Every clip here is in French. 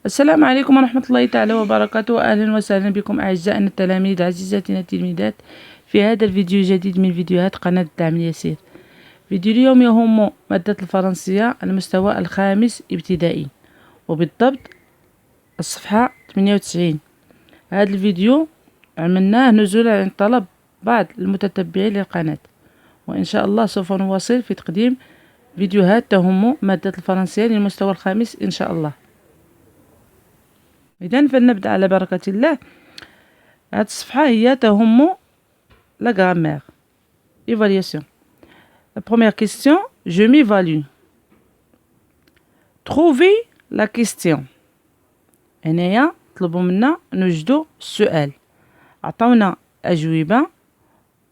السلام عليكم ورحمة الله تعالى وبركاته. أهلا وسهلا بكم أعزائنا التلاميذ عزيزاتنا التلميذات في هذا الفيديو الجديد من فيديوهات قناة الدعم اليسير. فيديو اليوم يهم مادة الفرنسية المستوى الخامس ابتدائي، وبالضبط الصفحة 98. هذا الفيديو عملناه نزولا عن طلب بعض المتتبعين للقناة، وإن شاء الله سوف نواصل في تقديم فيديوهات تهم مادة الفرنسية للمستوى الخامس إن شاء الله. إذن فلنبدأ على بركة الله. هذه الصفحة هي تهم la grammaire. Évaluation. La première question, je m'évalue. Trouvez la question. هنايا طلبوا منا نوجدوا السؤال، عطاونا أجوبة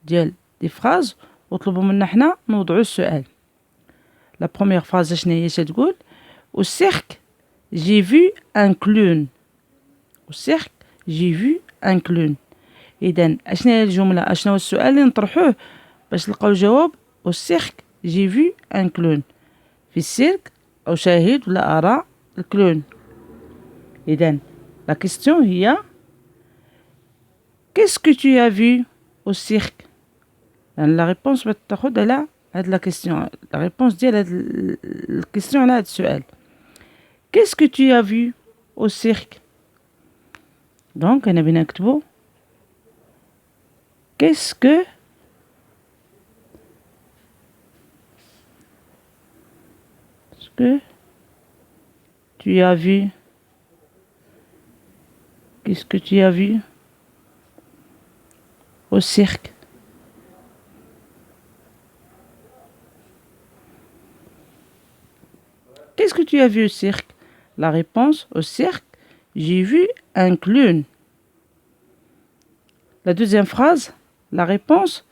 ديال دي فراز وطلبوا منا حنا نوضعوا السؤال. La première phrase شنو هي تقول؟ Au cirque j'ai vu un clown. Au cirque j'ai vu un clown. إذن أشنا هي الجملة، أشنا هو السؤال اللي نطرحوه باش نلقاو الجواب؟ Au cirque j'ai vu un clown. في السيرك أشاهد ولا أرى الكلون. إذن la question هي Qu'est-ce que tu as vu au cirque؟ يعني la réponse بتاخد على هاد la question، la réponse ديال هاد الكيستيون على هاد السؤال. Qu'est-ce que tu as vu au cirque؟ دونك هنا بينا نكتبو Qu'est-ce que tu as vu? Qu'est-ce que tu as vu au cirque? Qu'est-ce que tu as vu au cirque? La réponse, au cirque, j'ai vu un clown. La deuxième phrase, la réponse,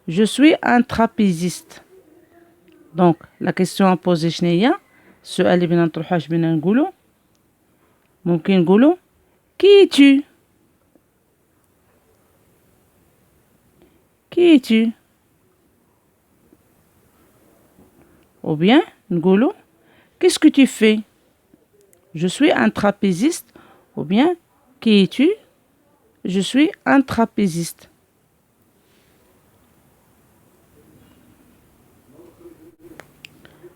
je suis un trapéziste. Donc, la question à poser شنو هي؟ السؤال اللي بينا نطرحوه اش بينا نقولو؟ ممكن نقولو Qui es-tu? Qui es-tu? Ou bien نقولو Qu'est-ce que tu fais? Je suis un trapéziste. Ou bien Qui es-tu? Je suis un trapéziste.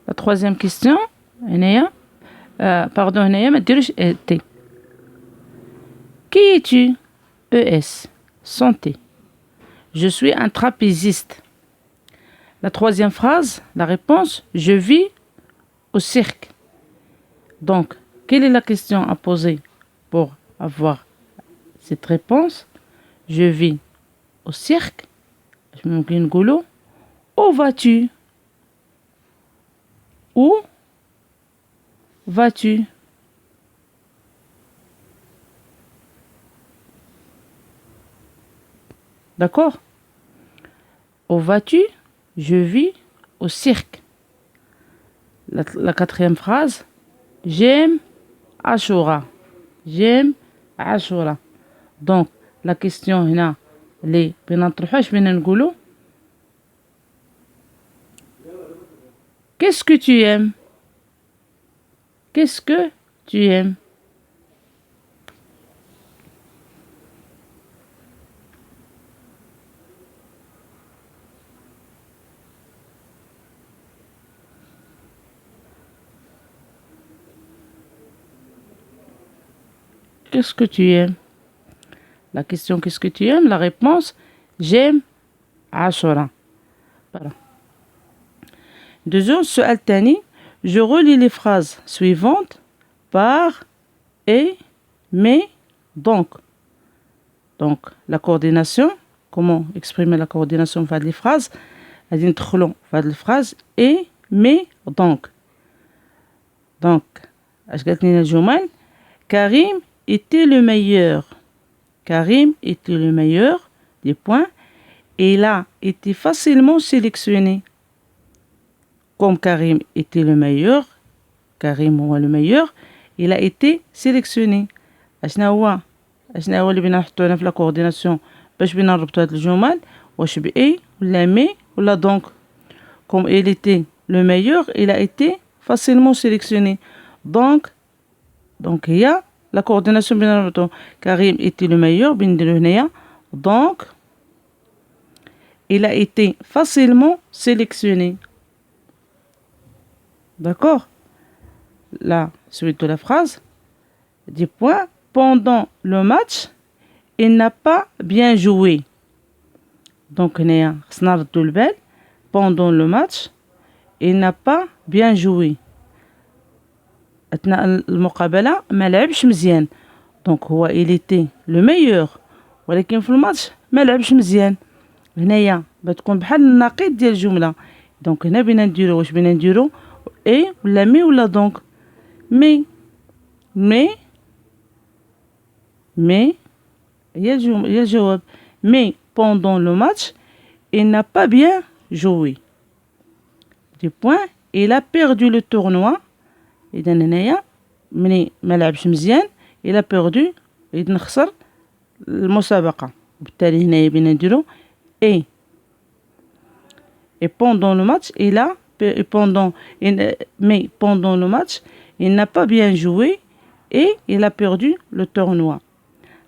La troisième question, pardon, هنايا ما ديروش T. Qui es-tu? ES, sans T. Je suis un trapéziste. La troisième phrase, la réponse, je vis au cirque. Donc, quelle est la question à poser pour avoir cette réponse? Je vis au cirque. Où vas-tu? Où vas-tu? D'accord? Où vas-tu? Je vis au cirque. La quatrième phrase, j'aime Ashura. J'aime Ashura. Donc, la question هنا اللي بينا نطرحوها اش بينا نقولو؟ Qu'est-ce que tu aimes? Qu'est-ce que tu aimes? Qu'est-ce que tu aimes? La question qu'est-ce que tu aimes? La réponse j'aime Ashura. Voilà. Deuxième سؤال تاني, je relis les phrases suivantes par et mais donc. Donc la coordination, comment exprimer la coordination في هذه les phrases? غادي ندخلو في هذه الفراز et mais donc. Donc اش قالت لنا الجمل؟ Karim était le meilleur. Karim était le meilleur, des points, et il a été facilement sélectionné. Comme Karim était le meilleur, Karim هو le meilleur, il a été sélectionné. أشنا هو اللي بينا نحطو هنا في لا كورديناسيون باش بينا نربطو هاد الجمل؟ واش بإي ولا مي ولا دونك؟ Comme il était le meilleur, il a été facilement sélectionné. Donc هي la coordination بين Karim était le meilleur donc il a été facilement sélectionné. D'accord? La suite de la phrase dit point. Pendant le match, il n'a pas bien joué. Donc, pendant le match, il n'a pas bien joué. أثناء المقابلة ما لعبش مزيان. Donc هو il était le meilleur ولكن في الماتش ما لعبش مزيان. هنايا بتكون بحال النقيض ديال الجملة. دونك هنا بينا نديرو واش بينا نديرو اي ولا مي ولا دونك مي هي الجواب. Mais pendant le match, il n'a pas bien joué. Du point, il a perdu le tournoi. إذا هنايا مني ما لعبش مزيان il a perdu إذا خسر المسابقة. وبالتالي هنايا بينا نديرو et pendant le match mais pendant le match il n'a pas bien joué et il a perdu le tournoi.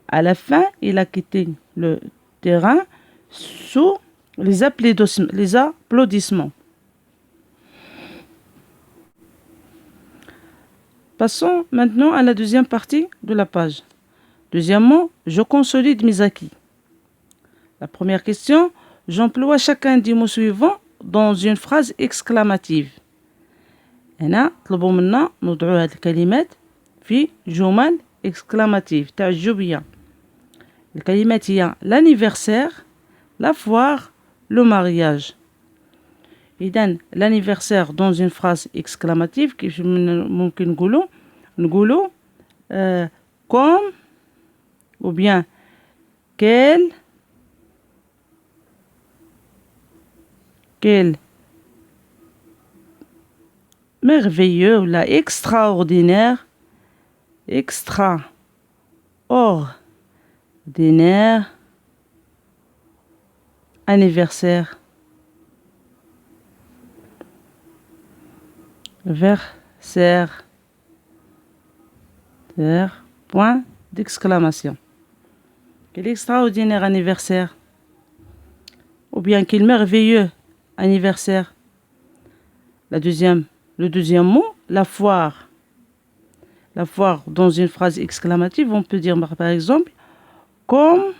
À la fin, il a quitté le terrain sous les applaudissements. Passons maintenant à la deuxième partie de la page. Deuxièmement, je consolide mes acquis. La première question, j'emploie chacun des mots suivants dans une phrase exclamative. هنا طلبوا منا نوضعوا هذه الكلمات في جمل exclamative تعجبية. الكلمات هي l'anniversaire, la foire, le mariage. إذن l'anniversaire dans une phrase exclamative كيف ممكن نقولوا comme ou bien quel merveilleux ou la extraordinaire anniversaire point d'exclamation. Quel extraordinaire anniversaire ou bien quel merveilleux anniversaire. Le deuxième mot, la foire. La foire dans une phrase exclamative, on peut dire par exemple comme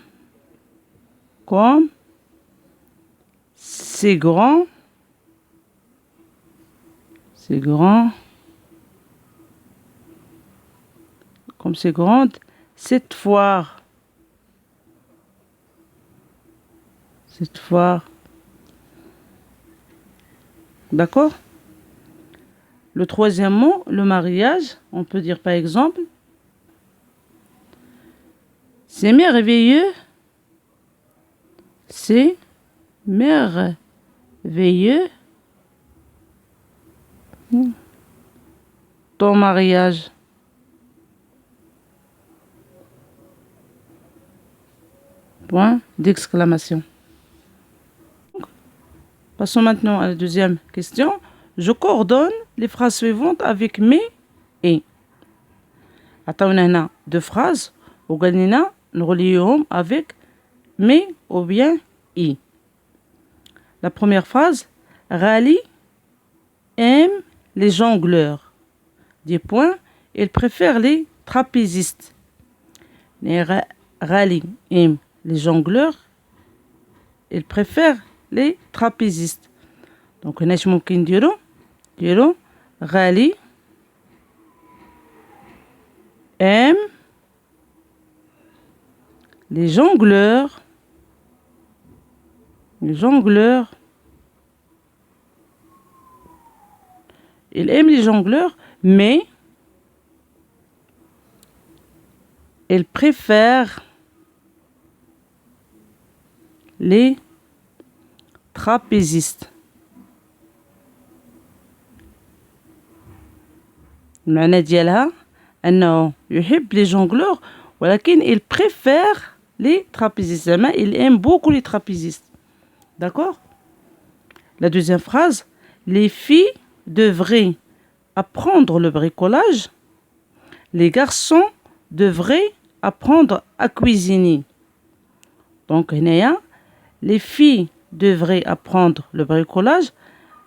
c'est grand, comme c'est grande cette foire. D'accord? Le troisième mot, le mariage, on peut dire par exemple c'est merveilleux ton mariage. Point d'exclamation. Passons maintenant à la deuxième question. Je coordonne les phrases suivantes avec mes et. عطاونا هنا deux phrases وقال لنا نغليوهم avec mes ou bien i. La première phrase, Rally aime les jongleurs. Des points, il préfère les trapézistes. Rally aime les jongleurs, il préfère les trapézistes. Donc هنا اش ممكن نديرو غالي aime les jongleurs il aime les jongleurs mais il préfère les trapézistes. المعنى ديالها أنه يحب les jongleurs ولكن il préfère les trapézistes. Il aime beaucoup les trapézistes. D'accord? La deuxième phrase, les filles devraient apprendre le bricolage. Les garçons devraient apprendre à cuisiner. Donc, les filles devraient apprendre le bricolage.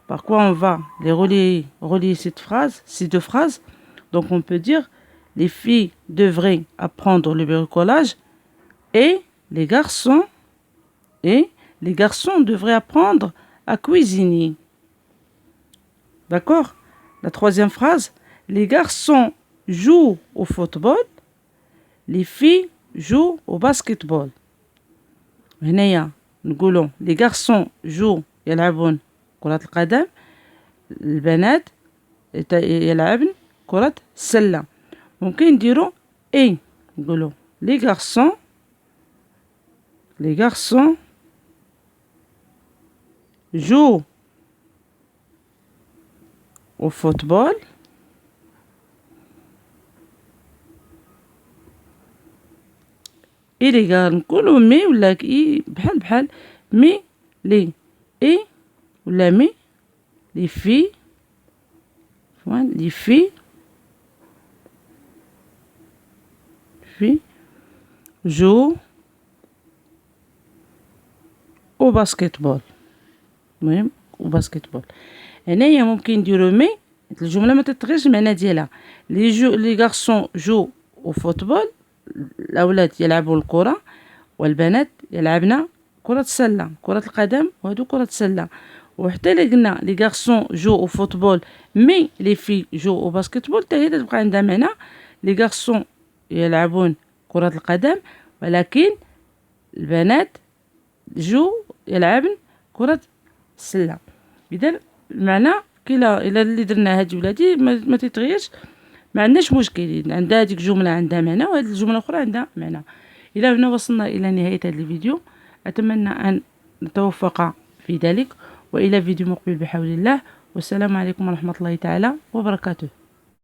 Par quoi on va les relier ces deux phrases. Donc, on peut dire les filles devraient apprendre le bricolage et les garçons devraient apprendre à cuisiner. D'accord? La troisième phrase, les garçons jouent au football, les filles jouent au basketball. هنايا نقولوا les garçons jouent يلعبون كرة القدم، البنات يلعبن كرة السلة. ممكن نديرو نقولوا les garçons jouent au football, et les gars نقولوا مي ولا بحال مي لي ولا مي les filles jouent au basketball. المهم وباسكتبول. هنايا ممكن نديرو مي الجمله ما تتغيرش المعنى ديالها. لي غارسون جو او فوتبول، الاولاد يلعبوا الكره والبنات يلعبن كره السله، كره القدم، وهادو كره السله. وحتى الا قلنا لي غارسون جو او فوتبول مي لي في جو او باسكتبول، حتى هي تبقى عندها معنى. لي غارسون يلعبون كره القدم ولكن البنات يلعبن كره السله. اذا المعنى كلا الا اللي درنا هاد ولادي ما تتغيرش، ما عندناش مشكل. عندها هذيك الجمله عندها معنى وهاد الجمله الاخرى عندها معنى. الى هنا وصلنا الى نهايه هذا الفيديو، اتمنى ان نتوفق في ذلك، والى فيديو مقبل بحول الله. والسلام عليكم ورحمه الله تعالى وبركاته.